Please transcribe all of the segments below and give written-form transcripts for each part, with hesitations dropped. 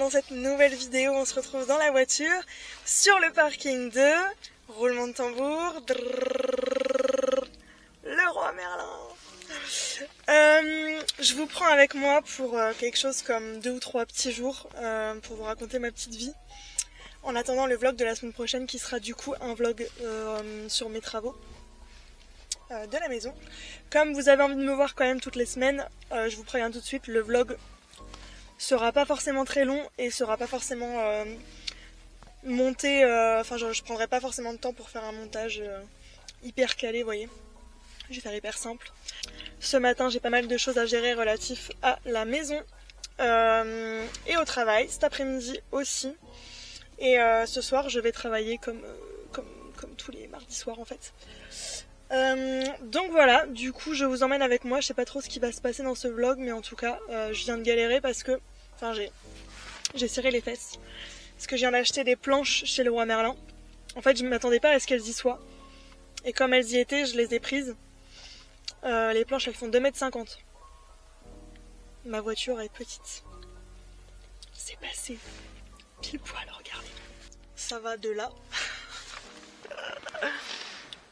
dans cette nouvelle vidéo. On se retrouve dans la voiture, sur le parking de... Roulement de tambour. Le roi Merlin. Je vous prends avec moi pour quelque chose comme 2 ou 3 petits jours pour vous raconter ma petite vie. En attendant le vlog de la semaine prochaine qui sera du coup un vlog sur mes travaux de la maison. Comme vous avez envie de me voir quand même toutes les semaines, je vous préviens tout de suite, le vlog sera pas forcément très long et sera pas forcément monté, enfin je prendrai pas forcément de temps pour faire un montage hyper calé, vous voyez. Je vais faire hyper simple. Ce matin j'ai pas mal de choses à gérer relatifs à la maison et au travail, cet après-midi aussi. Et ce soir je vais travailler comme tous les mardis soirs en fait. Donc voilà, du coup je vous emmène avec moi, je sais pas trop ce qui va se passer dans ce vlog, mais en tout cas je viens de galérer parce que, enfin j'ai serré les fesses, parce que je viens d'acheter des planches chez le roi Merlin. En fait je ne m'attendais pas à ce qu'elles y soient, et comme elles y étaient je les ai prises. Les planches elles font 2,50 m. Ma voiture est petite. C'est passé pile poil, regardez. Ça va de là.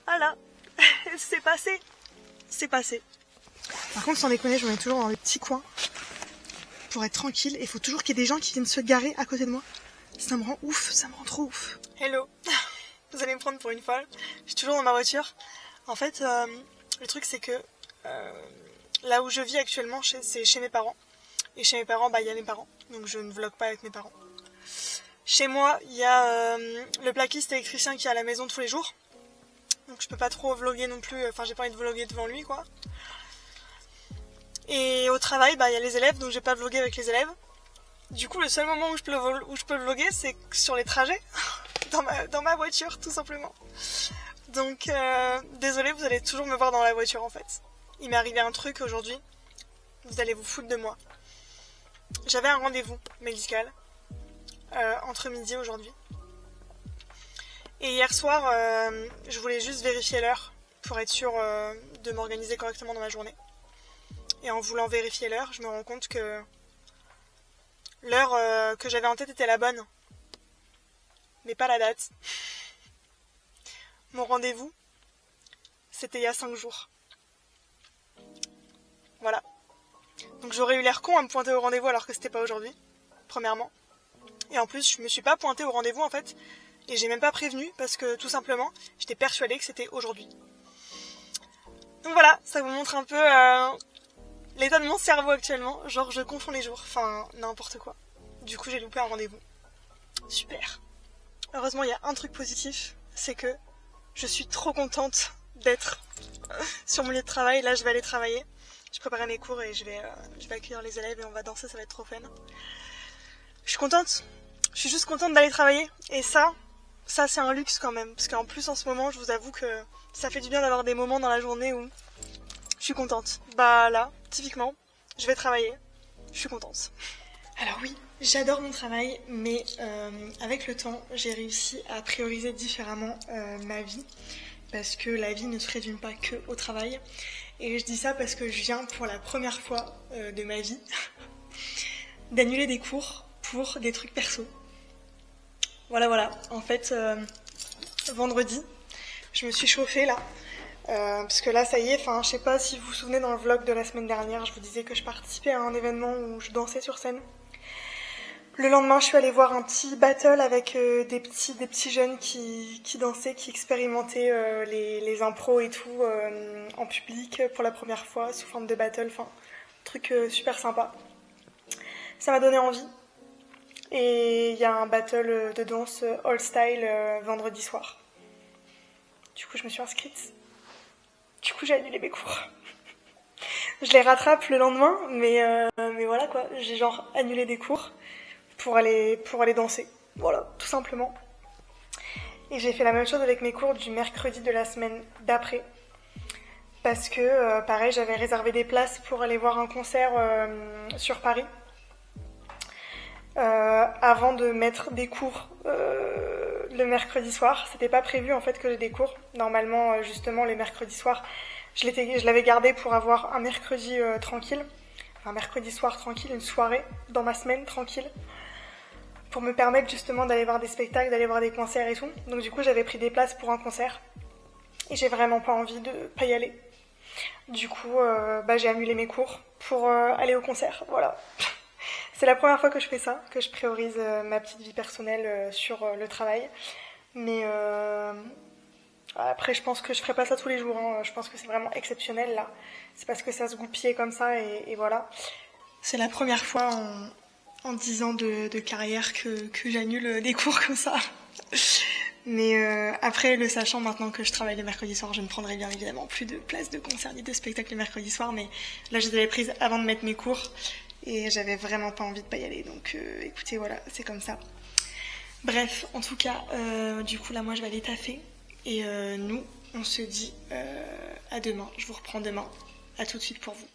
Voilà. C'est passé. C'est passé. Par contre, sans déconner, je me mets toujours dans les petits coins pour être tranquille. Et il faut toujours qu'il y ait des gens qui viennent se garer à côté de moi. Ça me rend ouf, ça me rend trop ouf. Hello. Vous allez me prendre pour une folle. Je suis toujours dans ma voiture. En fait, le truc c'est que là où je vis actuellement, c'est chez mes parents. Et chez mes parents, il y a mes parents. Donc je ne vlog pas avec mes parents. Chez moi, il y a le plaquiste électricien qui est à la maison tous les jours. Donc je peux pas trop vlogger non plus, enfin j'ai pas envie de vlogger devant lui quoi. Et au travail, il y a les élèves, donc j'ai pas vlogué avec les élèves. Du coup le seul moment où je peux vlogger c'est sur les trajets, dans ma voiture tout simplement. Donc désolé, vous allez toujours me voir dans la voiture en fait. Il m'est arrivé un truc aujourd'hui, vous allez vous foutre de moi. J'avais un rendez-vous médical entre midi aujourd'hui. Et hier soir, je voulais juste vérifier l'heure pour être sûre de m'organiser correctement dans ma journée. Et en voulant vérifier l'heure, je me rends compte que l'heure que j'avais en tête était la bonne, mais pas la date. Mon rendez-vous, c'était il y a 5 jours. Voilà. Donc j'aurais eu l'air con à me pointer au rendez-vous alors que c'était pas aujourd'hui, premièrement. Et en plus, je me suis pas pointée au rendez-vous en fait. Et j'ai même pas prévenu parce que tout simplement j'étais persuadée que c'était aujourd'hui. Donc voilà, ça vous montre un peu l'état de mon cerveau actuellement. Genre je confonds les jours, enfin n'importe quoi. Du coup j'ai loupé un rendez-vous. Super. Heureusement il y a un truc positif, c'est que je suis trop contente d'être sur mon lieu de travail. Là je vais aller travailler. Je préparais mes cours et je vais accueillir les élèves et on va danser, ça va être trop fun. Je suis contente. Je suis juste contente d'aller travailler. Et ça c'est un luxe quand même, parce qu'en plus en ce moment je vous avoue que ça fait du bien d'avoir des moments dans la journée où je suis contente. Bah là, typiquement, je vais travailler, je suis contente. Alors oui, j'adore mon travail, mais avec le temps j'ai réussi à prioriser différemment ma vie, parce que la vie ne se résume pas que au travail. Et je dis ça parce que je viens pour la première fois de ma vie d'annuler des cours pour des trucs perso. Voilà, en fait, vendredi, je me suis chauffée là, parce que là ça y est, je sais pas si vous vous souvenez dans le vlog de la semaine dernière, je vous disais que je participais à un événement où je dansais sur scène. Le lendemain, je suis allée voir un petit battle avec des petits jeunes qui dansaient, qui expérimentaient les impros et tout en public pour la première fois sous forme de battle, truc super sympa. Ça m'a donné envie. Et il y a un battle de danse all style vendredi soir. Du coup je me suis inscrite. Du coup j'ai annulé mes cours. Je les rattrape le lendemain, mais voilà quoi. J'ai genre annulé des cours pour aller danser. Voilà, tout simplement. Et j'ai fait la même chose avec mes cours du mercredi de la semaine d'après. Parce que pareil, j'avais réservé des places pour aller voir un concert sur Paris. Avant de mettre des cours le mercredi soir. C'était pas prévu en fait que j'ai des cours. Normalement, justement, les mercredis soirs, je l'avais gardé pour avoir un mercredi tranquille. Un mercredi soir tranquille, une soirée dans ma semaine tranquille. pour me permettre justement d'aller voir des spectacles, d'aller voir des concerts et tout. Donc du coup j'avais pris des places pour un concert et j'ai vraiment pas envie de pas y aller. Du coup j'ai annulé mes cours pour aller au concert, voilà. C'est la première fois que je fais ça, que je priorise ma petite vie personnelle sur le travail. Mais après je pense que je ferai pas ça tous les jours, hein. Je pense que c'est vraiment exceptionnel là. C'est parce que ça se goupillait comme ça et voilà. C'est la première fois en 10 ans de carrière que j'annule des cours comme ça. Mais après, le sachant maintenant que je travaille le mercredi soir, je ne prendrai bien évidemment plus de place de concert ni de spectacle le mercredi soir. Mais là, je les avais prises avant de mettre mes cours et j'avais vraiment pas envie de pas y aller. Donc écoutez, voilà, c'est comme ça. Bref, en tout cas, du coup là, moi je vais aller taffer. Et nous, on se dit à demain. Je vous reprends demain. À tout de suite pour vous.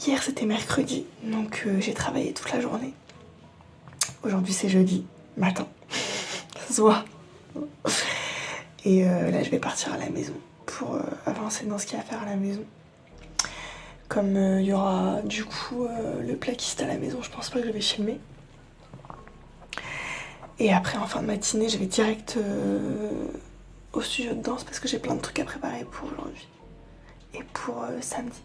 Hier c'était mercredi, donc j'ai travaillé toute la journée. Aujourd'hui c'est jeudi matin, ça se voit. Et là je vais partir à la maison pour avancer dans ce qu'il y a à faire à la maison. Comme il y aura du coup le plaquiste à la maison, je pense pas que je vais filmer. Et après en fin de matinée je vais direct au studio de danse parce que j'ai plein de trucs à préparer pour aujourd'hui et pour samedi.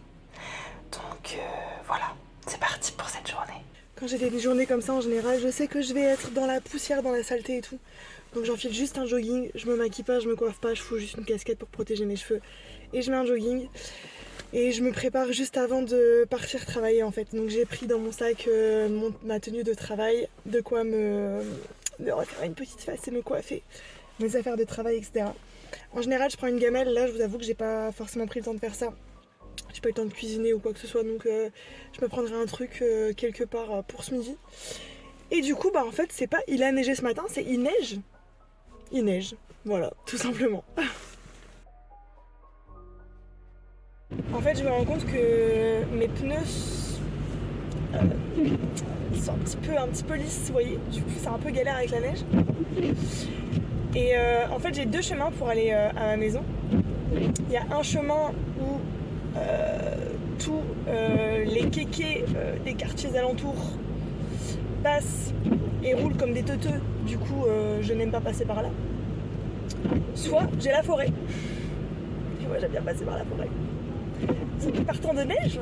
Donc voilà, c'est parti pour cette journée. Quand j'ai des journées comme ça en général, je sais que je vais être dans la poussière, dans la saleté et tout. Donc j'enfile juste un jogging, je me maquille pas, je me coiffe pas, je fous juste une casquette pour protéger mes cheveux. Et je mets un jogging. Et je me prépare juste avant de partir travailler en fait. Donc j'ai pris dans mon sac ma tenue de travail, de quoi me refaire une petite face et me coiffer, mes affaires de travail, etc. En général je prends une gamelle, là je vous avoue que j'ai pas forcément pris le temps de faire ça. J'ai pas eu le temps de cuisiner ou quoi que ce soit, donc je me prendrai un truc quelque part pour ce midi. Et du coup, en fait, c'est pas il a neigé ce matin, c'est il neige. Il neige, voilà, tout simplement. En fait, je me rends compte que mes pneus sont un petit peu lisses, vous voyez. Du coup, c'est un peu galère avec la neige. Et en fait, j'ai deux chemins pour aller à ma maison. Il y a un chemin où tous les kékés des quartiers alentours passent et roulent comme des teuteux. Du coup, je n'aime pas passer par là. Soit j'ai la forêt. Et moi, j'aime bien passer par la forêt. Sauf que partant de neige,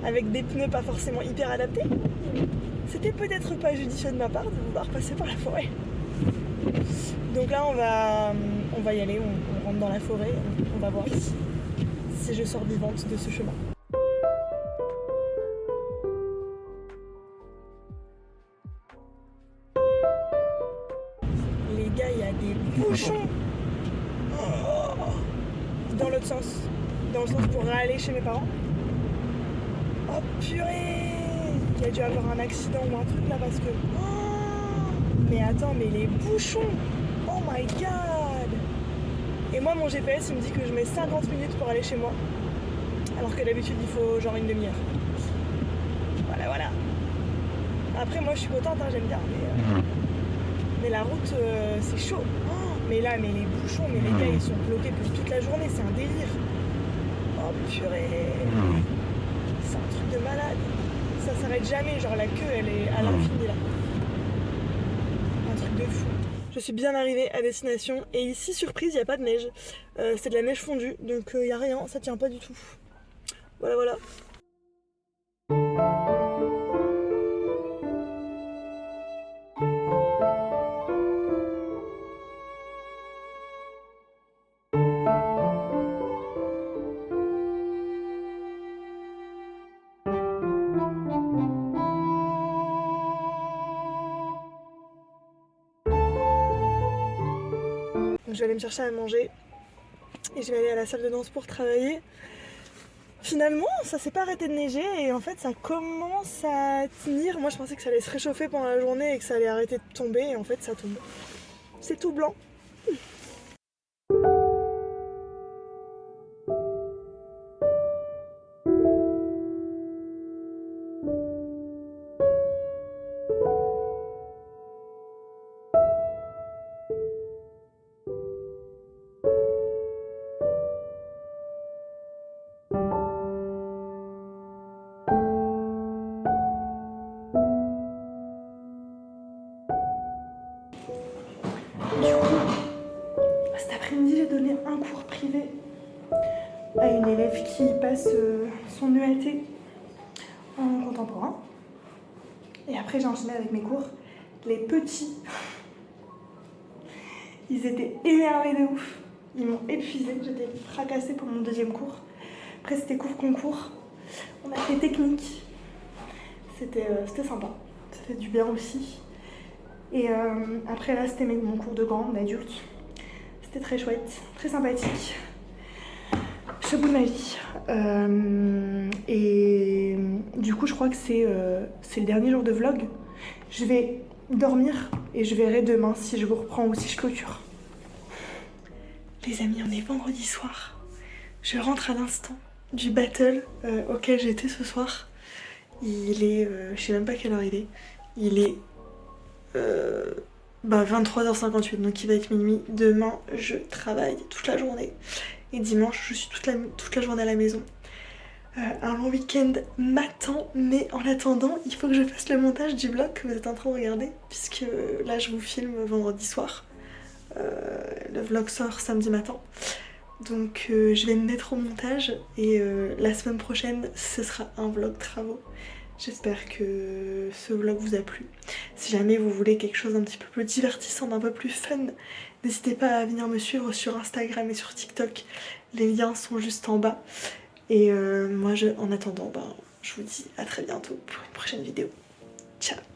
avec des pneus pas forcément hyper adaptés, c'était peut-être pas judicieux de ma part de vouloir passer par la forêt. Donc là, on va y aller, on rentre dans la forêt, on va voir si je sors vivante de ce chemin. Les gars, il y a des bouchons dans l'autre sens. Dans le sens pour aller chez mes parents. Oh purée! Il y a dû avoir un accident ou un truc là parce que... mais attends, mais les bouchons! Oh my god! Et moi, mon GPS, il me dit que je mets 50 minutes pour aller chez moi. Alors que d'habitude, il faut genre une demi-heure. Voilà. Après, moi, je suis contente, hein, j'aime bien. Mais la route, c'est chaud. Mais là, les bouchons, mais les gars, ils sont bloqués pour toute la journée. C'est un délire. Oh purée! C'est un truc de malade. Ça s'arrête jamais. Genre, la queue, elle est à l'infini, là. Un truc de fou. Je suis bien arrivée à destination et ici, surprise, il n'y a pas de neige. C'est de la neige fondue, donc il n'y a rien, ça tient pas du tout. Voilà. Donc je vais aller me chercher à manger et je vais aller à la salle de danse pour travailler. Finalement, ça s'est pas arrêté de neiger et en fait, ça commence à tenir. Moi, je pensais que ça allait se réchauffer pendant la journée et que ça allait arrêter de tomber et en fait, ça tombe. C'est tout blanc. Du coup, cet après-midi, j'ai donné un cours privé à une élève qui passe son EAT en contemporain. Et après, j'ai enchaîné avec mes cours. Les petits, ils étaient énervés de ouf. Ils m'ont épuisée. J'étais fracassée pour mon deuxième cours. Après, c'était cours-concours. On a fait technique. C'était sympa. Ça fait du bien aussi. Et après, là, c'était mon cours de grande adulte. C'était très chouette, très sympathique. Ce bout de ma vie. Et du coup, je crois que c'est le dernier jour de vlog. Je vais dormir et je verrai demain si je vous reprends ou si je clôture. Les amis, on est vendredi soir. Je rentre à l'instant du battle auquel j'étais ce soir. Il est... je sais même pas quelle heure il est. Il est... 23h58, donc il va être minuit. Demain, je travaille toute la journée. Et dimanche, je suis toute la journée à la maison. Un long week-end m'attend, mais en attendant, il faut que je fasse le montage du vlog que vous êtes en train de regarder, puisque là, je vous filme vendredi soir. Le vlog sort samedi matin. Donc je vais me mettre au montage et la semaine prochaine, ce sera un vlog travaux. J'espère que ce vlog vous a plu. Si jamais vous voulez quelque chose d'un petit peu plus divertissant, d'un peu plus fun, n'hésitez pas à venir me suivre sur Instagram et sur TikTok. Les liens sont juste en bas. Et moi, en attendant, je vous dis à très bientôt pour une prochaine vidéo. Ciao!